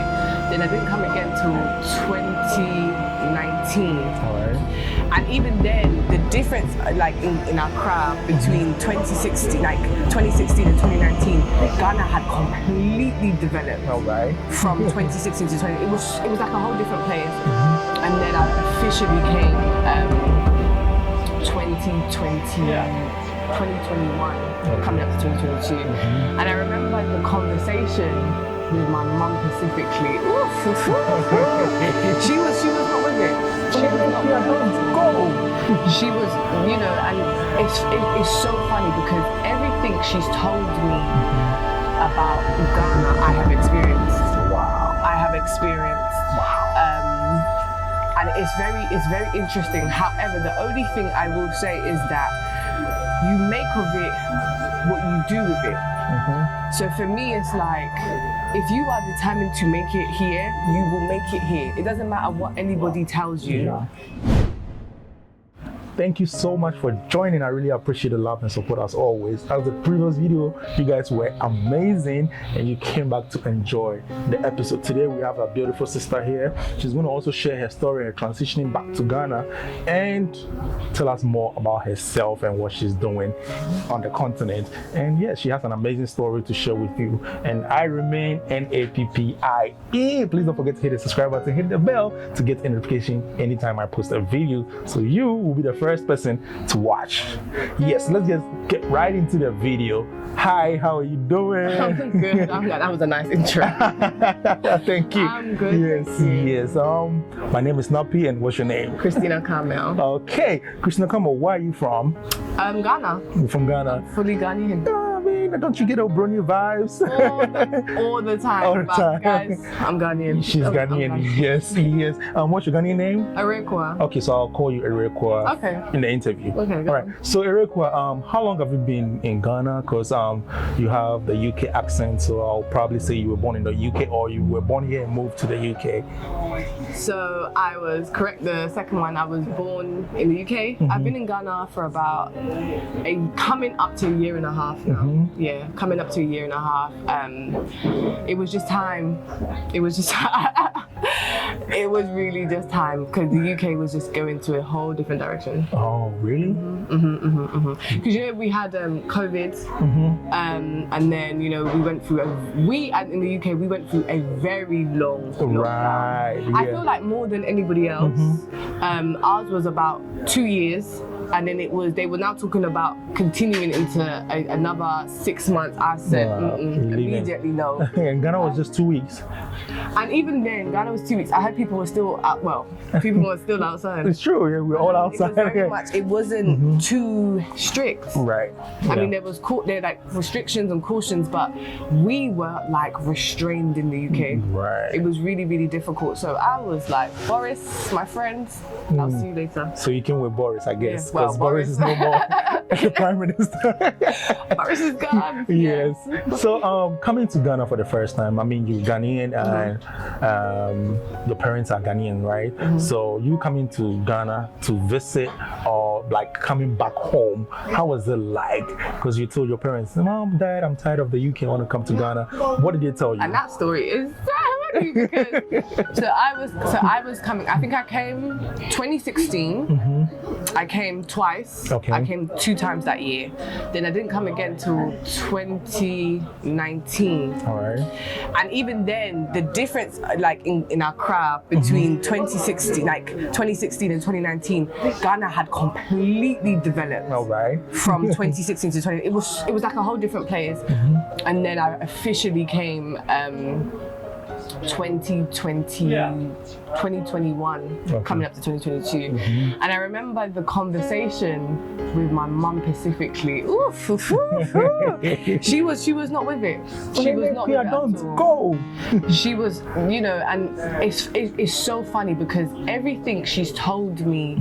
year. Then I didn't come again till 2019. All right. And even then, the difference, like in our crowd between 2016 and 2019, Ghana had completely developed. All right. From 2016 to 20, it was like a whole different place. And then I officially came 2021, coming up to 2022. And I remember the conversation with my mum specifically. She was not with it. She was not with it. Go. She was, you know, and it's so funny because everything she's told me about Ghana, I have experienced. Wow. I have experienced. Wow. And it's very interesting. However, the only thing I will say is that you make of it what you do with it. So for me, it's like, if you are determined to make it here, you will make it here. It doesn't matter what anybody tells you. Yeah. Thank you so much for joining. I really appreciate the love and support as always. As the previous video, you guys were amazing and you came back to enjoy the episode. Today we have a beautiful sister here. She's going to also share her story and transitioning back to Ghana and tell us more about herself and what she's doing on the continent. And yes, she has an amazing story to share with you. And I remain NAPPIE. Please don't forget to hit the subscribe button, hit the bell to get a notification anytime I post a video, so you will be the first person to watch. Yes, let's just get right into the video. Hi, how are you doing? I'm good. I'm glad. That was a nice intro. Thank you. I'm good. Yes, yes. My name is Nappie, and what's your name? Christina Carmel. Okay, Christina Carmel, where are you from? Ghana. You're from Ghana. Fully Ghanaian. I mean, don't you get Obroni vibes? All the time. All the time. Guys, I'm Ghanaian. She's Ghanaian. Yes, yes. What's your Ghanaian name? Erekwa. Okay, so I'll call you Erekwa. Okay. In the interview. Okay. All right. So Erekwa, how long have you been in Ghana? Because you have the UK accent, so I'll probably say you were born in the UK or you were born here and moved to the UK. So I was correct. The second one, I was born in the UK. I've been in Ghana for about coming up to a year and a half now. Yeah, coming up to a year and a half. It was just time. It was just it was really just time because the UK was just going to a whole different direction. Oh, really? Because you know we had COVID, and then you know we went through in the UK we went through a very long lockdown. Right. Yeah. I feel like more than anybody else. Ours was about 2 years. And then they were now talking about continuing into another 6 months. I said, immediately no. And Ghana was just 2 weeks. And even then, Ghana was 2 weeks. I heard people were still out, people were still outside. It's true, yeah, we're all outside. It wasn't too strict. Right. I mean, there was like restrictions and cautions, but we were like restrained in the UK. Right. It was really, really difficult. So I was like, Boris, my friends, I'll see you later. So you came with Boris, I guess. Yeah, well, Boris is no more the Prime Minister. Boris is gone. Yes. So coming to Ghana for the first time, I mean, you're Ghanaian and your parents are Ghanaian, right? So you coming to Ghana to visit or like coming back home, how was it like? Because you told your parents, Mom, Dad, I'm tired of the UK, I want to come to Ghana. What did they tell you? And that story is because I was coming. I think I came 2016. I came twice. Okay. I came 2 times that year. Then I didn't come again till 2019. All right. And even then, the difference, like in our crowd between 2016 and 2019, Ghana had completely developed. All right. From 2016 to 20, it was like a whole different place. And then I officially came 2021, coming up to 2022. And I remember the conversation with my mum specifically. She was not with it. She was not with it at all. Go. She was, you know, and it's so funny because everything she's told me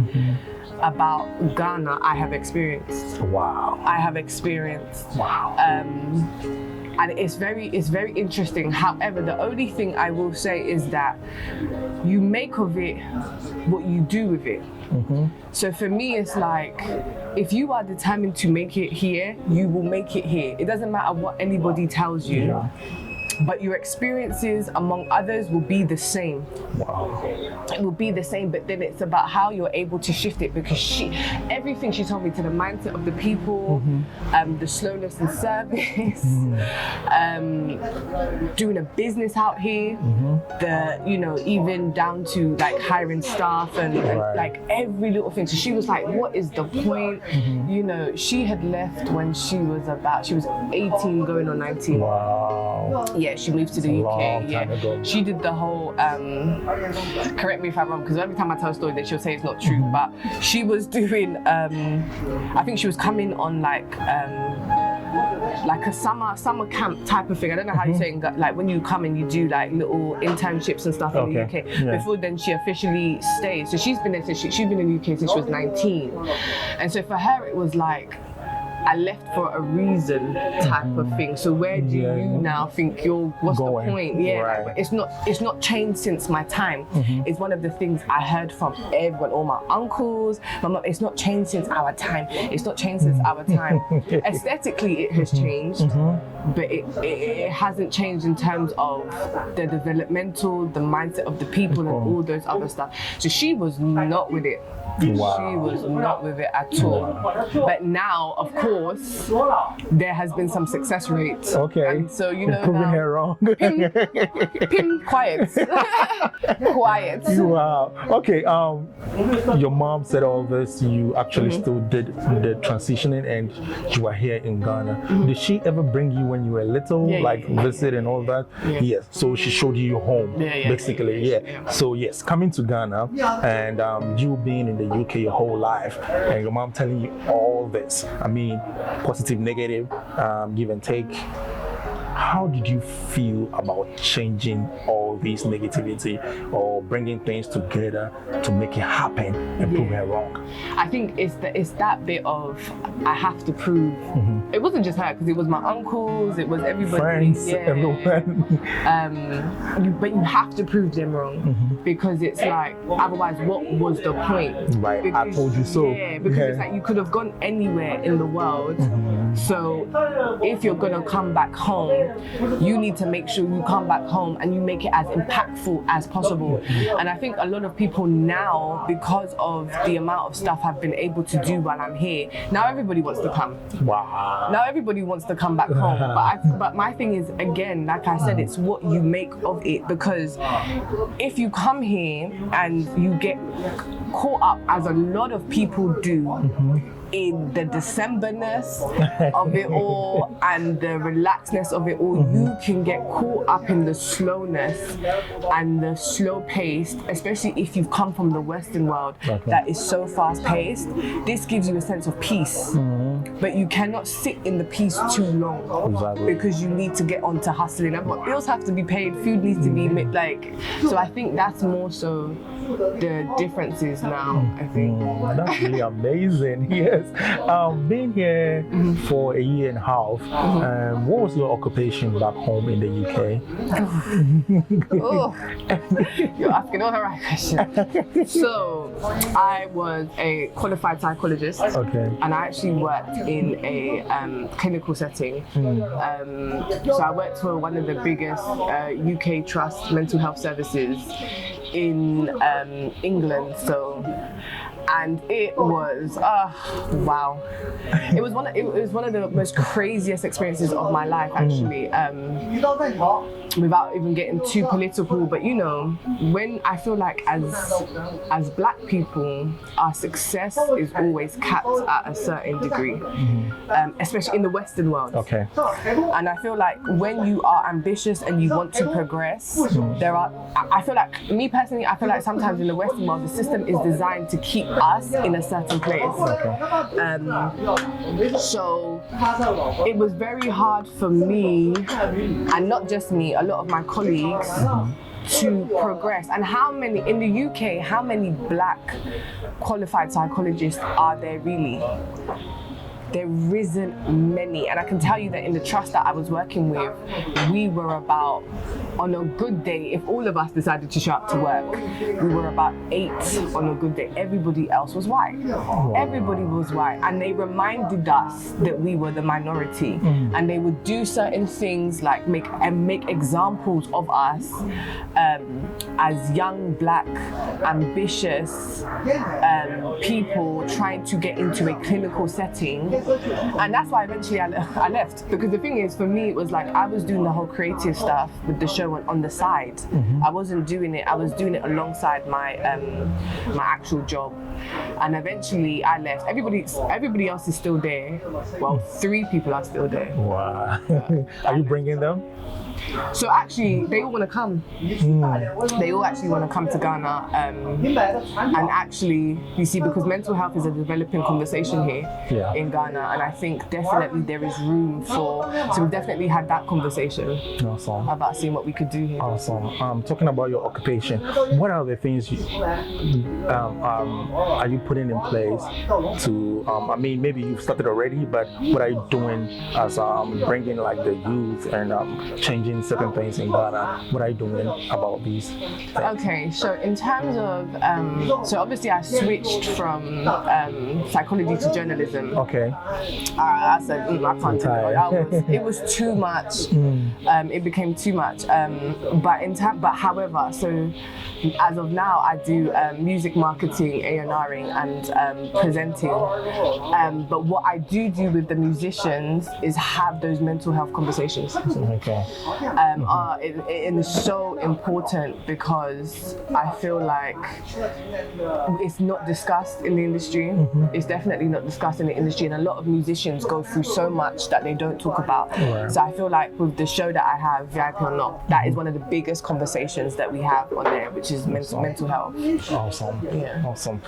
about Ghana, I have experienced. Wow. I have experienced. Wow. And it's very interesting. However, the only thing I will say is that you make of it what you do with it. So for me, it's like, if you are determined to make it here, you will make it here. It doesn't matter what anybody tells you. but your experiences among others will be the same. Wow. It will be the same, but then it's about how you're able to shift it, because everything she told me, to the mindset of the people, the slowness in service, doing a business out here, the, you know, even down to like hiring staff and like every little thing. So she was like, what is the point? You know, she had left when she was 18 going on 19. Wow. Yeah, she moved to the UK. Ago. She did the whole, correct me if I'm wrong, because every time I tell a story, then she'll say it's not true, but she was doing, I think she was coming on like a summer camp type of thing. I don't know how you say it, like when you come and you do like little internships and stuff in the UK. Yeah. Before then she officially stayed. So she's been there since she's been in the UK since she was 19. And so for her it was like, I left for a reason type of thing. So where do you now think what's the point? Yeah, right. Like, it's not changed since my time. It's one of the things I heard from everyone, all my uncles, my mom. It's not changed since our time. It's not changed since our time. Aesthetically, it has changed, but it hasn't changed in terms of the developmental, the mindset of the people, and all those other stuff. So she was not with it. Wow. She was not with it at all. But now, of course, there has been some success rates. Okay. And so, you know, proving now, her wrong. Pim, quiet. Quiet. Wow. Okay. Your mom said all this. You actually still did the transitioning, and you were here in Ghana. Did she ever bring you when you were little, visit and all that? Yeah. Yes. So she showed you your home, basically. Yeah. So yes, coming to Ghana and you being in the UK your whole life, and your mom telling you all this. I mean, positive, negative, give and take. How did you feel about changing all these negativity or bringing things together to make it happen and prove her wrong? I think it's that bit of I have to prove. It wasn't just her, because it was my uncles, it was everybody. Friends, everyone. But you have to prove them wrong, because it's like, otherwise what was the point? Right, because, I told you so. Yeah, because it's like you could have gone anywhere in the world. So if you're gonna come back home, you need to make sure you come back home and you make it as impactful as possible. And I think a lot of people now, because of the amount of stuff I've been able to do while I'm here, now everybody wants to come. Wow. Now everybody wants to come back home. But my thing is, again, like I said, it's what you make of it. Because if you come here and you get caught up, as a lot of people do, in the Decemberness of it all and the relaxedness of it all, you can get caught up in the slowness and the slow paced, especially if you've come from the Western world that is so fast paced. This gives you a sense of peace, but you cannot sit in the peace too long, because you need to get on to hustling. And bills have to be paid, food needs to be made, like, so I think that's more so the differences now, I think. That's really amazing. Yes. Being here for a year and a half, what was your occupation back home in the UK? Oh, you're asking all the right questions. So, I was a qualified psychologist, and I actually worked in a clinical setting. So I worked for one of the biggest UK trust mental health services in England. So, and it was wow. It was one of the most craziest experiences of my life, actually. Without even getting too political, but you know, when I feel like as Black people, our success is always capped at a certain degree, especially in the Western world. Okay. And I feel like when you are ambitious and you want to progress, I feel like, me personally, I feel like sometimes in the Western world, the system is designed to keep us in a certain place. So it was very hard for me, and not just me, a lot of my colleagues, to progress. And how many in the UK, how many Black qualified psychologists are there really? There isn't many. And I can tell you that in the trust that I was working with, we were about on a good day, if all of us decided to show up to work, we were about 8 on a good day. Everybody else was white. Wow. Everybody was white, and they reminded us that we were the minority. And they would do certain things like make examples of us as young, black, ambitious people trying to get into a clinical setting. And that's why eventually I left, because the thing is, for me, it was like I was doing the whole creative stuff with the show on the side. I wasn't doing it. I was doing it alongside my my actual job. And eventually I left. Everybody else is still there. Well, 3 people are still there. Wow. Are you bringing them? So actually, they all want to come. They all actually want to come to Ghana. And actually, you see, because mental health is a developing conversation here in Ghana, and I think definitely there is room for. So we definitely had that conversation about seeing what we could do here. Awesome. Talking about your occupation, what are the things are you putting in place to? I mean, maybe you've started already, but what are you doing as bringing like the youth and changing certain things in Ghana? What are you doing about these things? Okay, so in terms of, so obviously I switched from psychology to journalism. Okay. I said, I can't do it. It was too much. It became too much. But however, so as of now, I do music marketing, A&Ring, and presenting. But what I do with the musicians is have those mental health conversations. Okay. It is so important, because I feel like it's not discussed in the industry. It's definitely not discussed in the industry, and a lot of musicians go through so much that they don't talk about. Right. So I feel like with the show that I have, VIP or Not, that is one of the biggest conversations that we have on there, which is mental health. Awesome. Yeah. Awesome.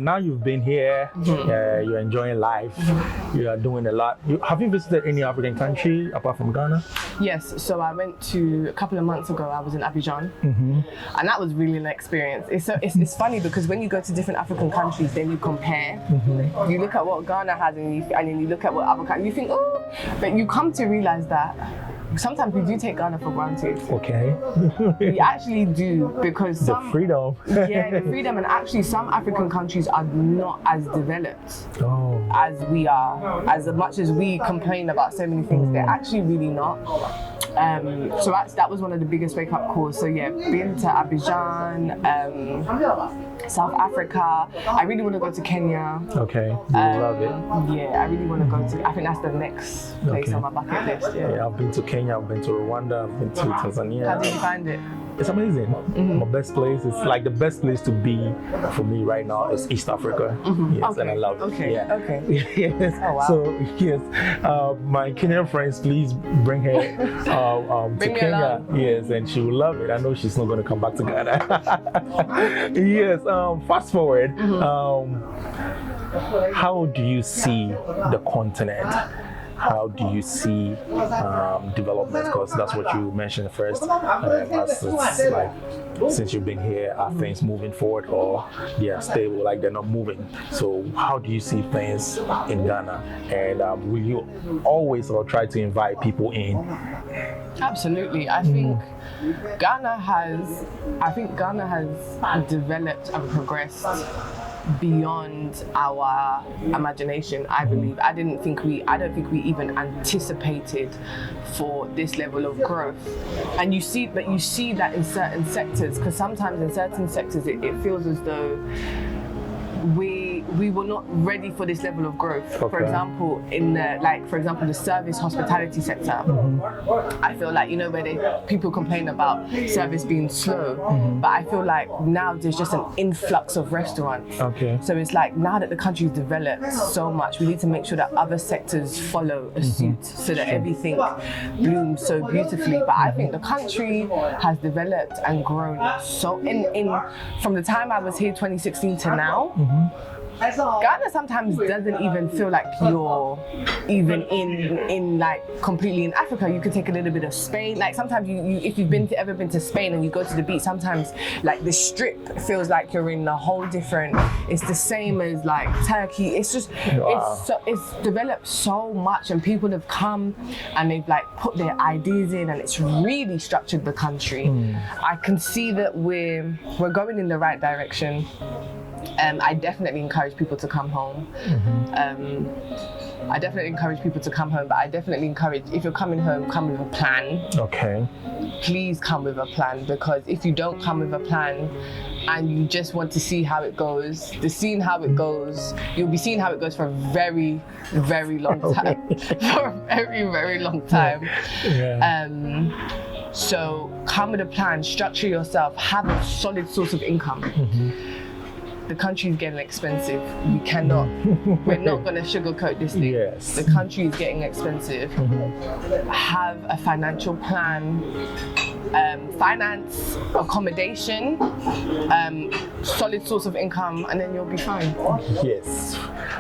Now you've been here, you're enjoying life, you are doing a lot. Have you visited any African country apart from Ghana? Yes, so I went to, a couple of months ago, I was in Abidjan, and that was really an experience. It's funny, because when you go to different African countries, then you compare. You look at what Ghana has, and then you look at what other countries, you think, oh, but you come to realize that sometimes we do take Ghana for granted. Okay. We actually do, because the freedom. The freedom, and actually some African countries are not as developed as we are. As much as we complain about so many things, they're actually really not. So that was one of the biggest wake-up calls. So yeah, been to Abidjan, South Africa. I really want to go to Kenya. Okay, you love it. Yeah, I really want to go to. I think that's the next place on my bucket list. Yeah, I've been to Kenya, I've been to Rwanda, I've been to Tanzania. How did you find it? It's amazing. My best place. It's like the best place to be for me right now is East Africa. Yes, and I love it. Okay. Yeah. Okay. Yes. Oh, wow. So yes, my Kenyan friends, please bring her to Kenya. Along. Yes, and she will love it. I know she's not going to come back to Ghana. Yes. Fast forward. How do you see the continent? How do you see development? Because that's what you mentioned first. As it's like, since you've been here, are things moving forward, or they are stable, like they're not moving? So how do you see things in Ghana? And will you always try to invite people in? Absolutely. I think Ghana has developed and progressed beyond our imagination. I believe. I don't think we even anticipated for this level of growth. And you see that in certain sectors, because sometimes in certain sectors it feels as though we were not ready for this level of growth. Okay. For example, the service hospitality sector, I feel like, where people complain about service being slow, but I feel like now there's just an influx of restaurants. Okay. So it's like, now that the country's developed so much, we need to make sure that other sectors follow a suit, so that everything blooms so beautifully. But I think the country has developed and grown so from the time I was here 2016 to now. Ghana sometimes doesn't even feel like you're even in like completely in Africa. You could take a little bit of Spain. Like sometimes you if you've ever been to Spain and you go to the beach, sometimes like the strip feels like you're in a whole different. It's the same as like Turkey. It's just it's developed so much, and people have come and they've like put their ideas in, and it's really structured the country. I can see that we're going in the right direction. I definitely encourage people to come home. I definitely encourage people to come home, but I definitely encourage, if you're coming home, come with a plan. Okay. Please come with a plan, because if you don't come with a plan and you just want to see how it goes, you'll be seeing how it goes for a very, very long time. For a very, very long time. So come with a plan, structure yourself, have a solid source of income. The country is getting expensive. We're not going to sugarcoat this thing. Yes. The country is getting expensive. Have a financial plan, finance, accommodation, solid source of income, and then you'll be fine. Yes.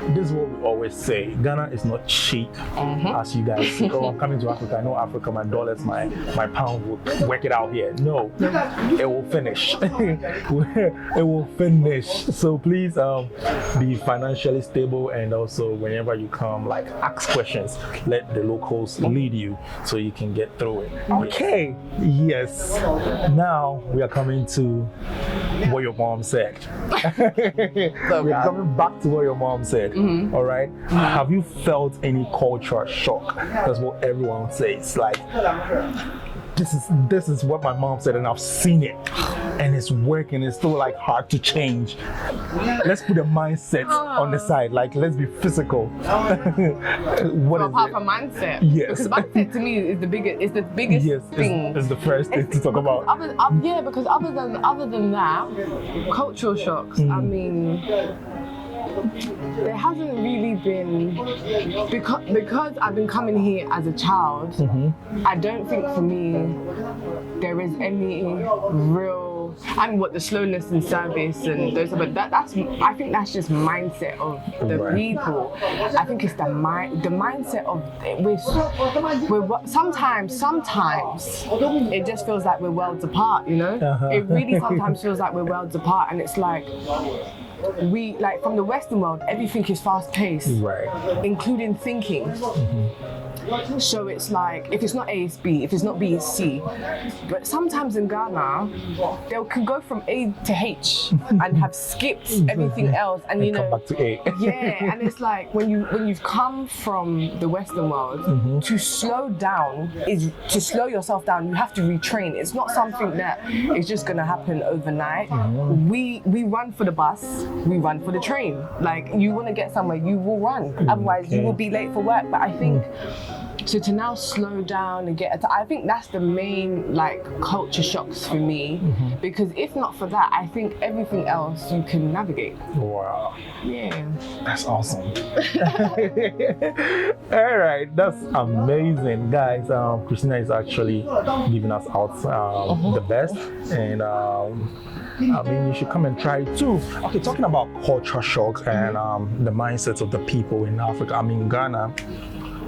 This is what we always say. Ghana is not cheap, as you guys see. Oh, I'm coming to Africa. I know Africa, my dollars, my pound will work it out here. No, it will finish. It will finish. So please be financially stable, and also whenever you come, like ask questions. Let the locals lead you so you can get through it. Okay. Yes. Now we are coming to what your mom said. We're coming back to what your mom said. All right. Have you felt any cultural shock? That's what everyone says. Like, this is what my mom said, and I've seen it, and it's working. It's still like hard to change. Let's put a mindset on the side. Like, let's be physical. What is apart it? from mindset? Yes. Because mindset to me is the biggest thing. It's the first thing to talk about. Because other than that, cultural shocks. I mean, there hasn't really been, because I've been coming here as a child. I don't think for me there is any real, what the slowness in service and those, but I think that's just mindset of the people. I think it's the mindset of we're sometimes it just feels like we're worlds apart, you know? It really sometimes feels like we're worlds apart, and it's like, we, like, from the Western world, everything is fast paced, including thinking. So it's like, if it's not A, it's B, if it's not B, it's C. But sometimes in Ghana, they can go from A to H and have skipped everything else, and you know, come back to A. And it's like, when you've come from the Western world, to slow down is to slow yourself down. You have to retrain. It's not something that is just gonna happen overnight. We run for the bus, we run for the train. Like, you want to get somewhere, you will run. Otherwise, you will be late for work. But I think, so to now slow down and I think that's the main, like, culture shocks for me. Because if not for that, I think everything else you can navigate. Wow. Yeah. That's awesome. All right, that's amazing, guys. Christina is actually giving us out the best, and I mean, you should come and try it too. Okay, talking about culture shocks and the mindsets of the people in Africa, I mean, Ghana,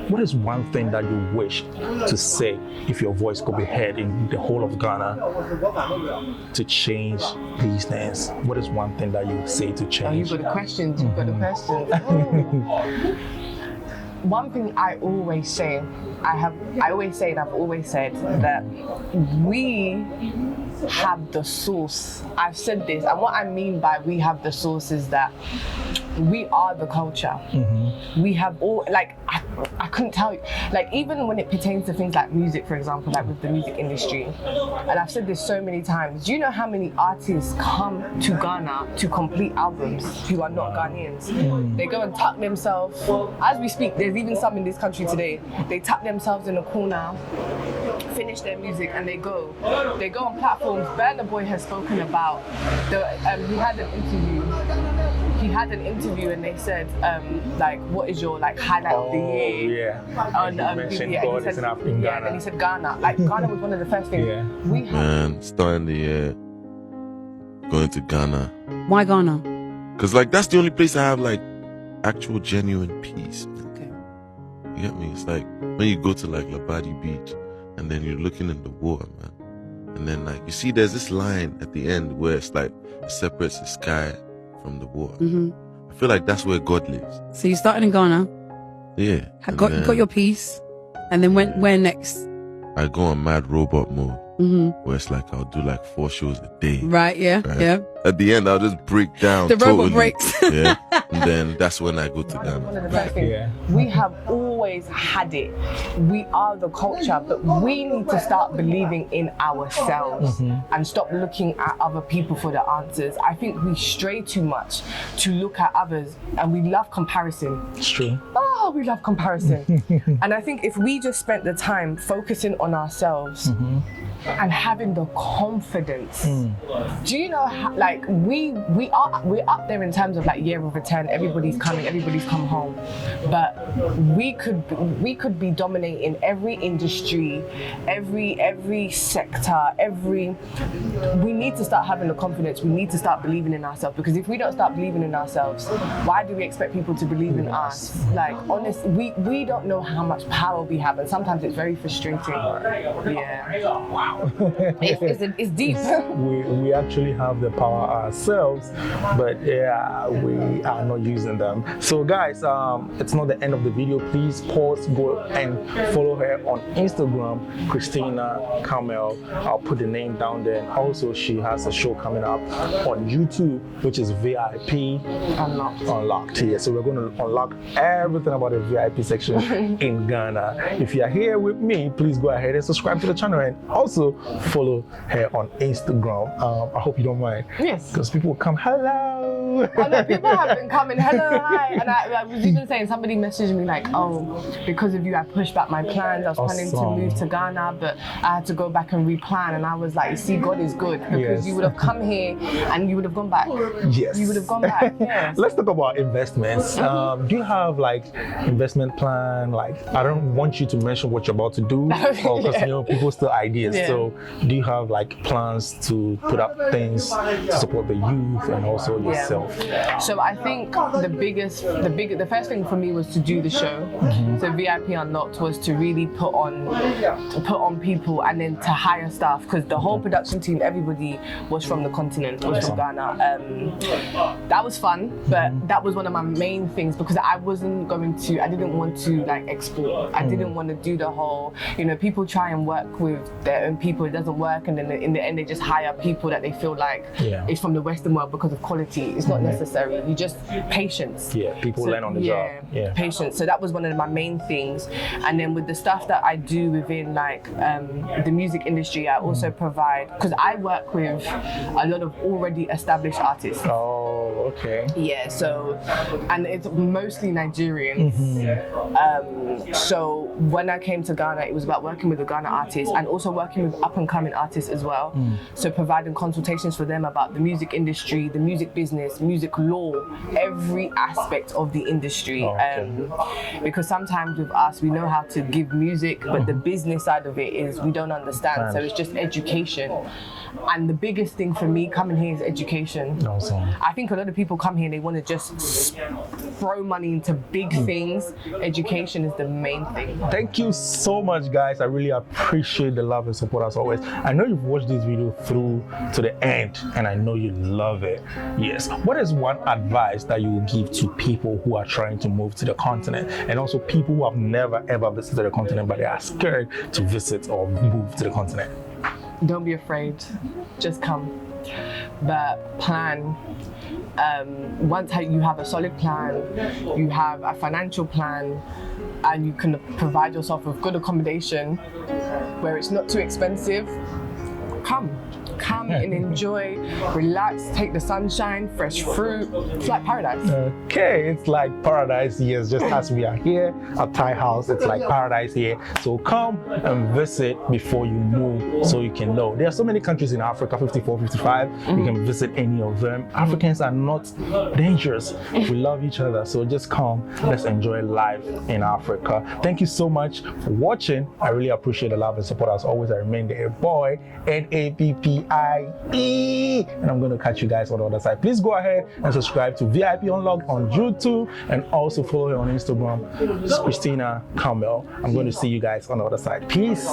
what is one thing that you wish to say if your voice could be heard in the whole of Ghana to change these things? What is one thing that you would say to change? Oh, you've got the questions, you've got the questions. One thing I always say, I've always said that we have the source. I've said this, and what I mean by we have the source is that we are the culture. We have all, like, I couldn't tell you, like, even when it pertains to things like music, for example, like with the music industry, and I've said this so many times, do you know how many artists come to Ghana to complete albums who are not Ghanaians? They go and tuck themselves, as we speak, there's even some in this country today, they tuck themselves in a corner, finish their music, and they go on platforms. Burna Boy has spoken about he had an interview and they said, like, what is your, like, highlight of the year? On mentioned God is in Ghana. And he said Ghana. Like, Ghana was one of the first things we had. Man, starting the year, going to Ghana. Why Ghana? Because like that's the only place I have like actual genuine peace. Okay. You get me? It's like when you go to like Labadi Beach and then you're looking in the water, man. And then like you see there's this line at the end where it's like it separates the sky from the water. I feel like that's where God lives. So you started in Ghana. Yeah. You got your peace, and then where next? I go on mad robot mode, where it's like I'll do like 4 shows a day. Right, yeah, right? yeah. At the end, I'll just break down. The totally, robot breaks. Yeah. And then that's when I go to One Ghana. of the first things, we have always had it. We are the culture, but we need to start believing in ourselves and stop looking at other people for the answers. I think we stray too much to look at others, and we love comparison. It's true. Oh, we love comparison. And I think if we just spent the time focusing on ourselves and having the confidence, do you know how, like we're up there in terms of like year of return, everybody's come home, but we could be dominating every industry, every sector, we need to start having the confidence, we need to start believing in ourselves, because if we don't start believing in ourselves, why do we expect people to believe in us? Like honestly, we don't know how much power we have, and sometimes it's very frustrating. Yeah. Wow. It's deep. We actually have the power ourselves, but yeah, we are not using them. So guys, it's not the end of the video. Please pause, go and follow her on Instagram, Christina Carmel. I'll put the name down there. And also she has a show coming up on YouTube, which is VIP Unlocked. Yeah, so we're going to unlock everything about the VIP section in Ghana. If you are here with me, please go ahead and subscribe to the channel, and also follow her on Instagram. I hope you don't mind. Yes. Because people will come, hello. Oh no, people have been coming, hello, hi. And I was even saying, somebody messaged me like, oh, because of you, I pushed back my plans. I was planning to move to Ghana, but I had to go back and replan. And I was like, you see, God is good, because you would have come here and you would have gone back. Yes. You would have gone back, yes. Let's talk about investments. Do you have like investment plan? Like, I don't want you to mention what you're about to do, because you know, people still ideas. Yeah. So do you have like plans to put up things to support the youth and also yourself? So I think the first thing for me was to do the show. So VIP Unlocked was to really put on people, and then to hire staff, because the whole production team, everybody was from the continent, was from Ghana. That was fun, but that was one of my main things, because I didn't want to like export. I didn't want to do the whole, you know, people try and work with their own people, it doesn't work, and then in the end they just hire people that they feel like is from the Western world because of quality. It's not necessary. You just patience. Yeah, people learn on the job. Yeah, patience. So that was one of my main things. And then with the stuff that I do within like the music industry, I also provide, because I work with a lot of already established artists. Oh, okay. Yeah, so, and it's mostly Nigerians. So when I came to Ghana, it was about working with the Ghana artists and also working with up and coming artists as well. So providing consultations for them about the music industry, the music business, music law, every aspect of the industry. Because sometimes with us, we know how to give music, but the business side of it is we don't understand. So it's just education. And the biggest thing for me coming here is education. Awesome. I think a lot of people come here and they want to just throw money into big things. Education is the main thing. Thank you so much, guys. I really appreciate the love and support as always. I know you've watched this video through to the end, and I know you love it. Yes. What is one advice that you will give to people who are trying to move to the continent, and also people who have never ever visited the continent but they are scared to visit or move to the continent? Don't be afraid, just come. But plan. Once you have a solid plan, you have a financial plan, and you can provide yourself with good accommodation where it's not too expensive, come and enjoy, relax, take the sunshine, fresh fruit. It's like paradise. Okay, it's like paradise, yes, just as we are here at Thai House, it's like paradise here. So come and visit before you move, so you can know. There are so many countries in Africa, 54, 55, you can visit any of them. Africans are not dangerous. We love each other, so just come, let's enjoy life in Africa. Thank you so much for watching. I really appreciate the love and support as always. I remain the boy, NAPP IE. And I'm going to catch you guys on the other side. Please go ahead and subscribe to VIP Unlocked on YouTube and also follow her on Instagram. It's Christina Carmel. I'm going to see you guys on the other side. Peace.